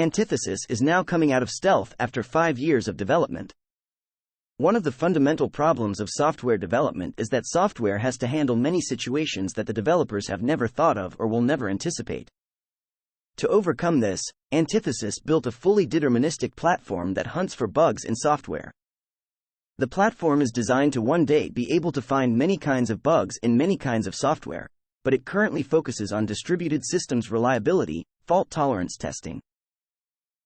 Antithesis is now coming out of stealth after 5 years of development. One of the fundamental problems of software development is that software has to handle many situations that the developers have never thought of or will never anticipate. To overcome this, Antithesis built a fully deterministic platform that hunts for bugs in software. The platform is designed to one day be able to find many kinds of bugs in many kinds of software, but it currently focuses on distributed systems reliability, fault tolerance testing.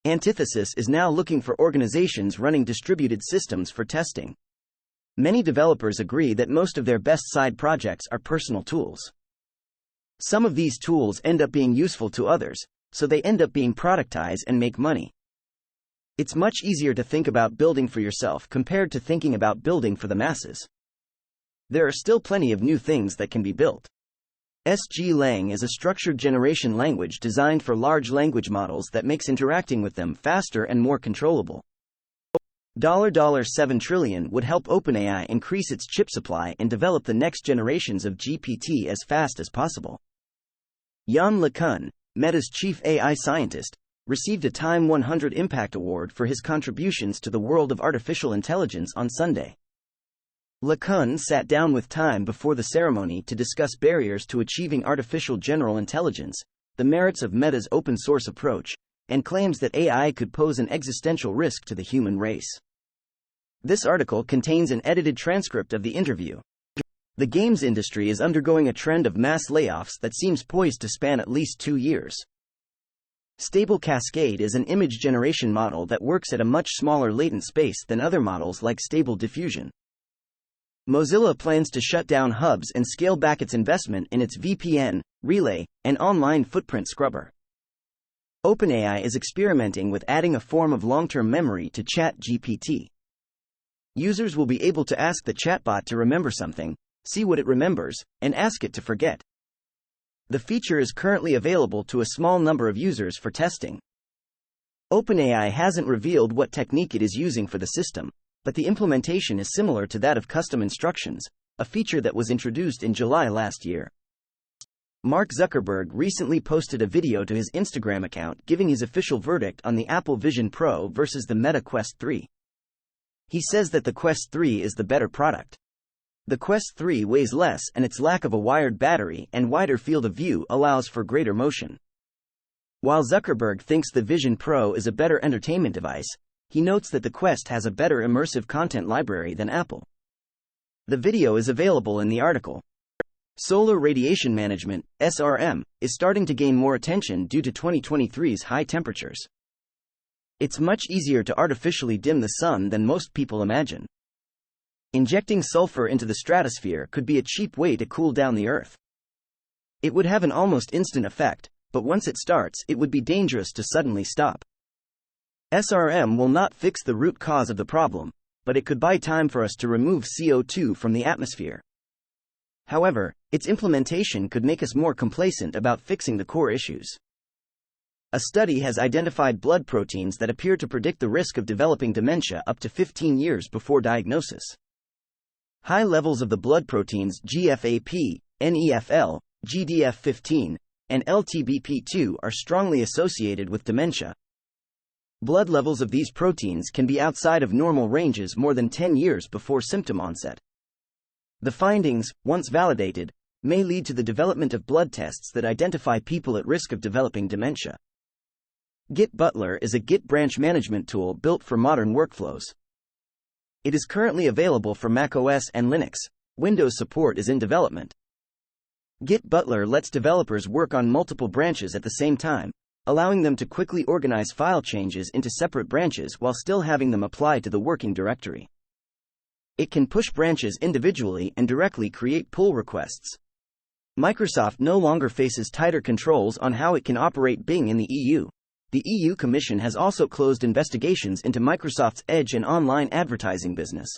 Antithesis is now looking for organizations running distributed systems for testing. Many developers agree that most of their best side projects are personal tools. Some of these tools end up being useful to others, so they end up being productized and make money. It's much easier to think about building for yourself compared to thinking about building for the masses. There are still plenty of new things that can be built. SGLang is a structured generation language designed for large language models that makes interacting with them faster and more controllable. $7 trillion would help OpenAI increase its chip supply and develop the next generations of GPT as fast as possible. Yann LeCun, Meta's chief AI scientist, received a Time 100 Impact Award for his contributions to the world of artificial intelligence on Sunday. LeCun sat down with Time before the ceremony to discuss barriers to achieving artificial general intelligence, the merits of Meta's open-source approach, and claims that AI could pose an existential risk to the human race. This article contains an edited transcript of the interview. The games industry is undergoing a trend of mass layoffs that seems poised to span at least 2 years. Stable Cascade is an image generation model that works at a much smaller latent space than other models like Stable Diffusion. Mozilla plans to shut down hubs and scale back its investment in its VPN, Relay, and online footprint scrubber. OpenAI is experimenting with adding a form of long-term memory to ChatGPT. Users will be able to ask the chatbot to remember something, see what it remembers, and ask it to forget. The feature is currently available to a small number of users for testing. OpenAI hasn't revealed what technique it is using for the system, but the implementation is similar to that of custom instructions, a feature that was introduced in July last year. Mark Zuckerberg recently posted a video to his Instagram account giving his official verdict on the Apple Vision Pro versus the Meta Quest 3. He says that the Quest 3 is the better product. The Quest 3 weighs less and its lack of a wired battery and wider field of view allows for greater motion. While Zuckerberg thinks the Vision Pro is a better entertainment device, he notes that the Quest has a better immersive content library than Apple. The video is available in the article. Solar radiation management, SRM, is starting to gain more attention due to 2023's high temperatures. It's much easier to artificially dim the sun than most people imagine. Injecting sulfur into the stratosphere could be a cheap way to cool down the Earth. It would have an almost instant effect, but once it starts, it would be dangerous to suddenly stop. SRM will not fix the root cause of the problem, but it could buy time for us to remove CO2 from the atmosphere. However, its implementation could make us more complacent about fixing the core issues. A study has identified blood proteins that appear to predict the risk of developing dementia up to 15 years before diagnosis. High levels of the blood proteins GFAP, NEFL, GDF15, and LTBP2 are strongly associated with dementia. Blood levels of these proteins can be outside of normal ranges more than 10 years before symptom onset. The findings, once validated, may lead to the development of blood tests that identify people at risk of developing dementia. GitButler is a Git branch management tool built for modern workflows. It is currently available for macOS and Linux. Windows support is in development. GitButler lets developers work on multiple branches at the same time, allowing them to quickly organize file changes into separate branches while still having them apply to the working directory. It can push branches individually and directly create pull requests. Microsoft no longer faces tighter controls on how it can operate Bing in the EU. The EU Commission has also closed investigations into Microsoft's Edge and online advertising business.